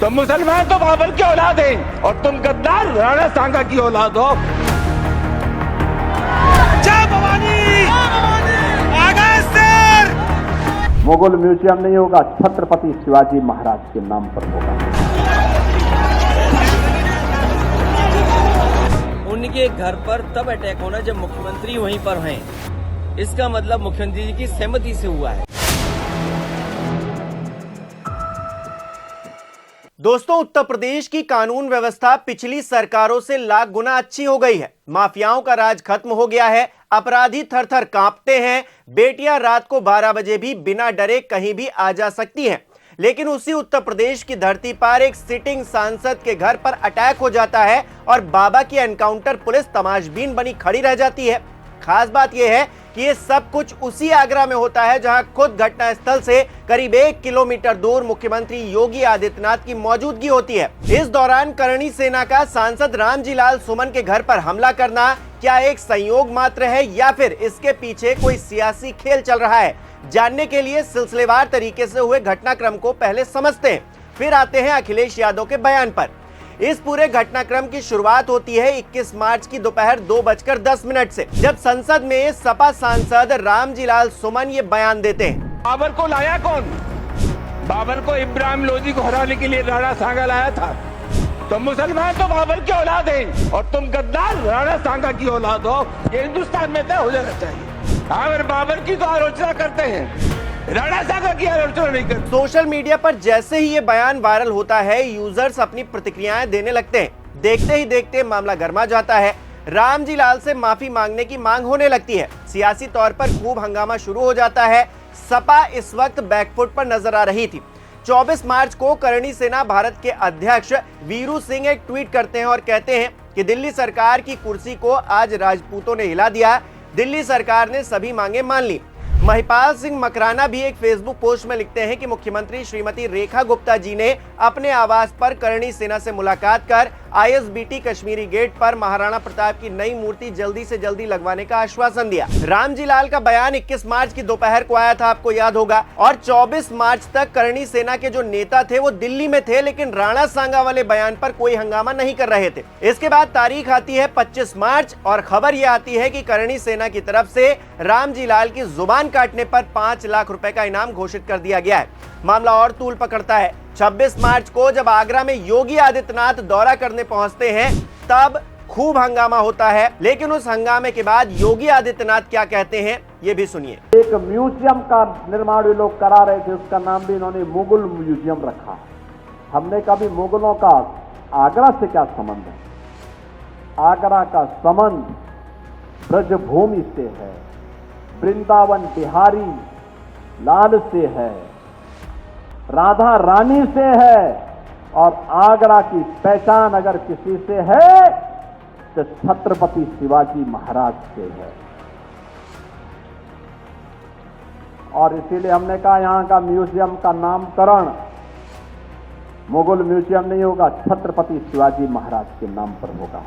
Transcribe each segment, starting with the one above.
तो मुसलमान तो बाबर की औलाद हैं और तुम गद्दार राणा सांगा की औलाद हो। जय भवानी! आगे सर! मुगल म्यूजियम नहीं होगा, छत्रपति शिवाजी महाराज के नाम पर होगा। उनके घर पर तब अटैक होना जब मुख्यमंत्री वहीं पर हैं। इसका मतलब मुख्यमंत्री जी की सहमति से हुआ है। दोस्तों, उत्तर प्रदेश की कानून व्यवस्था पिछली सरकारों से लाख गुना अच्छी हो गई है। माफियाओं का राज खत्म हो गया है। अपराधी थर थर कांपते हैं। बेटियां रात को 12 बजे भी बिना डरे कहीं भी आ जा सकती हैं। लेकिन उसी उत्तर प्रदेश की धरती पर एक सिटिंग सांसद के घर पर अटैक हो जाता है और बाबा की एनकाउंटर पुलिस तमाशबीन बनी खड़ी रह जाती है। खास बात यह है कि ये सब कुछ उसी आगरा में होता है जहां खुद घटनास्थल से करीब 1 किलोमीटर दूर मुख्यमंत्री योगी आदित्यनाथ की मौजूदगी होती है। इस दौरान करणी सेना का सांसद रामजी लाल सुमन के घर पर हमला करना क्या एक संयोग मात्र है या फिर इसके पीछे कोई सियासी खेल चल रहा है? जानने के लिए सिलसिलेवार तरीके से हुए घटनाक्रम को पहले समझते हैं, फिर आते हैं अखिलेश यादव के बयान पर। इस पूरे घटनाक्रम की शुरुआत होती है 21 मार्च की दोपहर 2:10 से, जब संसद में सपा सांसद रामजी लाल सुमन ये बयान देते हैं। बाबर को लाया कौन? बाबर को इब्राहिम लोधी को हराने के लिए राणा सांगा लाया था। तो मुसलमान तो बाबर की औलाद हैं और तुम गद्दार राणा सांगा की औलाद हो। ये हिंदुस्तान में तय हो जाना चाहिए। अगर बाबर की तो आलोचना करते हैं, राणा सांगा की आलोचना नहीं करते। सोशल मीडिया पर जैसे ही ये बयान वायरल होता है, यूजर्स अपनी प्रतिक्रियाएं देने लगते हैं। देखते ही देखते मामला गर्मा जाता है। रामजी लाल से माफी मांगने की मांग होने लगती है। सियासी तौर पर खूब हंगामा शुरू हो जाता है। सपा इस वक्त बैकफुट पर नजर आ रही थी। 24 मार्च को करणी सेना भारत के अध्यक्ष वीरू सिंह एक ट्वीट करते हैं और कहते हैं कि दिल्ली सरकार की कुर्सी को आज राजपूतों ने हिला दिया। दिल्ली सरकार ने सभी मांगे मान ली। महिपाल सिंह मकराना भी एक फेसबुक पोस्ट में लिखते हैं कि मुख्यमंत्री श्रीमती रेखा गुप्ता जी ने अपने आवास पर करणी सेना से मुलाकात कर आईएसबीटी कश्मीरी गेट पर महाराणा प्रताप की नई मूर्ति जल्दी से जल्दी लगवाने का आश्वासन दिया। रामजी लाल का बयान 21 मार्च की दोपहर को आया था, आपको याद होगा, और 24 मार्च तक करणी सेना के जो नेता थे वो दिल्ली में थे, लेकिन राणा सांगा वाले बयान पर कोई हंगामा नहीं कर रहे थे। इसके बाद तारीख आती है 25 मार्च और खबर यह आती है कि करणी सेना की तरफ से रामजी लाल की जुबान काटने पर 5 लाख रुपए का इनाम घोषित कर दिया गया है। मामला और तूल पकड़ता है। 26 मार्च को जब आगरा में योगी आदित्यनाथ दौरा करने पहुंचते हैं, तब खूब हंगामा होता है। लेकिन उस हंगामे के बाद योगी आदित्यनाथ क्या कहते हैं, ये भी सुनिए। एक म्यूजियम का निर्माण ये लोग करा रहे थे, उसका नाम भी इन्होंने मुगल म्यूजियम रखा। हमने कभी मुगलों का आगरा से क्या संबंध है? आगरा का संबंध ब्रजभूमि से है, वृंदावन बिहारी लाल से है, राधा रानी से है, और आगरा की पहचान अगर किसी से है तो छत्रपति शिवाजी महाराज से है। और इसीलिए हमने कहा यहां का म्यूजियम का नामकरण मुगल म्यूजियम नहीं होगा, छत्रपति शिवाजी महाराज के नाम पर होगा।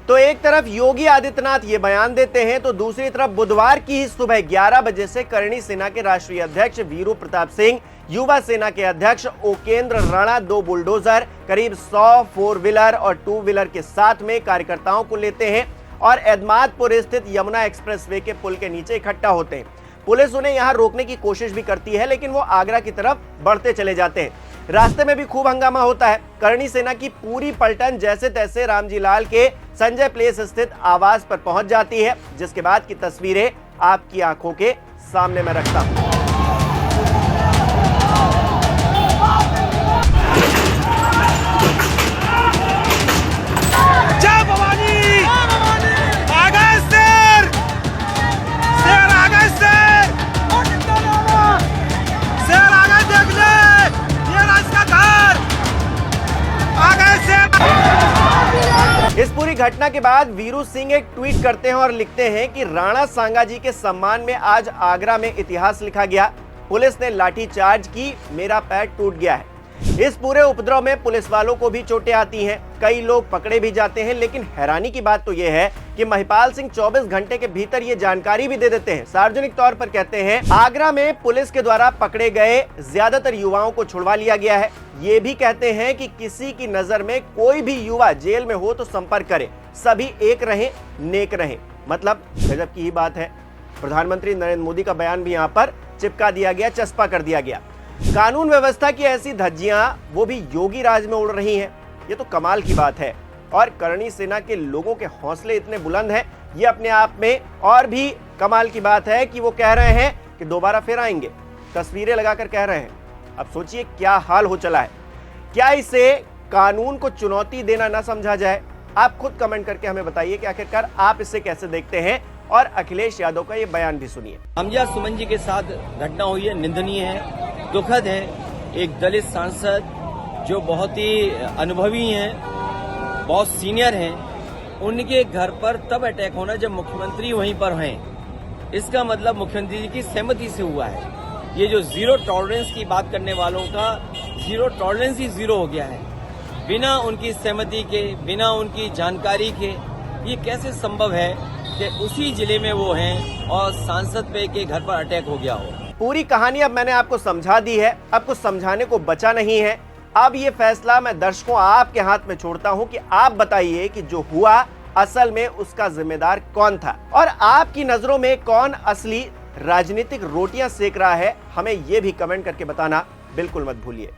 तो एक तरफ योगी आदित्यनाथ ये बयान देते हैं, तो दूसरी तरफ बुधवार की ही सुबह 11 बजे से करणी सेना के राष्ट्रीय अध्यक्ष वीरू प्रताप सिंह, युवा सेना के अध्यक्ष ओकेंद्र राणा 2 बुलडोजर, करीब 100 4 व्हीलर और 2 व्हीलर के साथ में कार्यकर्ताओं को लेते हैं और एदमादपुर स्थित यमुना एक्सप्रेसवे के पुल के नीचे इकट्ठा होते हैं। पुलिस उन्हें यहां रोकने की कोशिश भी करती है, लेकिन वो आगरा की तरफ बढ़ते चले जाते हैं। रास्ते में भी खूब हंगामा होता है। करणी सेना की पूरी पलटन जैसे तैसे रामजी लाल के संजय प्लेस स्थित आवास पर पहुंच जाती है, जिसके बाद की तस्वीरें आपकी आंखों के सामने मैं रखता हूं। जय भवानी! आगे सर! सर आगे सर! सर आगे देख ले! ये रास्ता घर! आगे सर! इस पूरी घटना के बाद वीरू सिंह एक ट्वीट करते हैं और लिखते हैं कि राणा सांगा जी के सम्मान में आज आगरा में इतिहास लिखा गया। पुलिस ने लाठीचार्ज की, मेरा पैर टूट गया है। इस पूरे उपद्रव में पुलिस वालों को भी चोटें आती हैं, कई लोग पकड़े भी जाते हैं। लेकिन हैरानी की बात तो यह है कि महिपाल सिंह 24 घंटे के भीतर ये जानकारी भी दे देते हैं। सार्वजनिक तौर पर कहते हैं, आगरा में पुलिस के द्वारा पकड़े गए ज्यादातर युवाओं को छुड़वा लिया गया है। ये भी कहते हैं कि किसी की नजर में कोई भी युवा जेल में हो तो संपर्क करे, सभी एक रहें, नेक रहें। मतलब गजब की ही बात है। प्रधानमंत्री नरेंद्र मोदी का बयान भी यहां पर चिपका दिया गया, चस्पा कर दिया गया। कानून व्यवस्था की ऐसी धज्जियां वो भी योगी राज में उड़ रही हैं, ये तो कमाल की बात है। और करणी सेना के लोगों के हौसले इतने बुलंद हैं, ये अपने आप में और भी कमाल की बात है कि वो कह रहे हैं कि दोबारा फिर आएंगे, तस्वीरें लगाकर कह रहे हैं। अब सोचिए क्या हाल हो चला है। क्या इसे कानून को चुनौती देना ना समझा जाए? आप खुद कमेंट करके हमें बताइए कि आखिरकार आप इसे कैसे देखते हैं। और अखिलेश यादव का ये बयान भी सुनिए। हमजा सुमन जी के साथ घटना हुई है, निंदनीय है, दुखद है। एक दलित सांसद जो बहुत ही अनुभवी हैं, बहुत सीनियर हैं, उनके घर पर तब अटैक होना जब मुख्यमंत्री वहीं पर हैं। इसका मतलब मुख्यमंत्री जी की सहमति से हुआ है। ये जो जीरो टॉलरेंस की बात करने वालों का जीरो टॉलरेंस ही जीरो हो गया है। बिना उनकी सहमति के, बिना उनकी जानकारी के ये कैसे संभव है कि उसी जिले में वो हैं और सांसद पे के घर पर अटैक हो गया हो। पूरी कहानी अब मैंने आपको समझा दी है, अब कुछ समझाने को बचा नहीं है। अब ये फैसला मैं दर्शकों आपके हाथ में छोड़ता हूं कि आप बताइए कि जो हुआ असल में उसका जिम्मेदार कौन था, और आपकी नजरों में कौन असली राजनीतिक रोटियां सेक रहा है। हमें यह भी कमेंट करके बताना बिल्कुल मत भूलिए।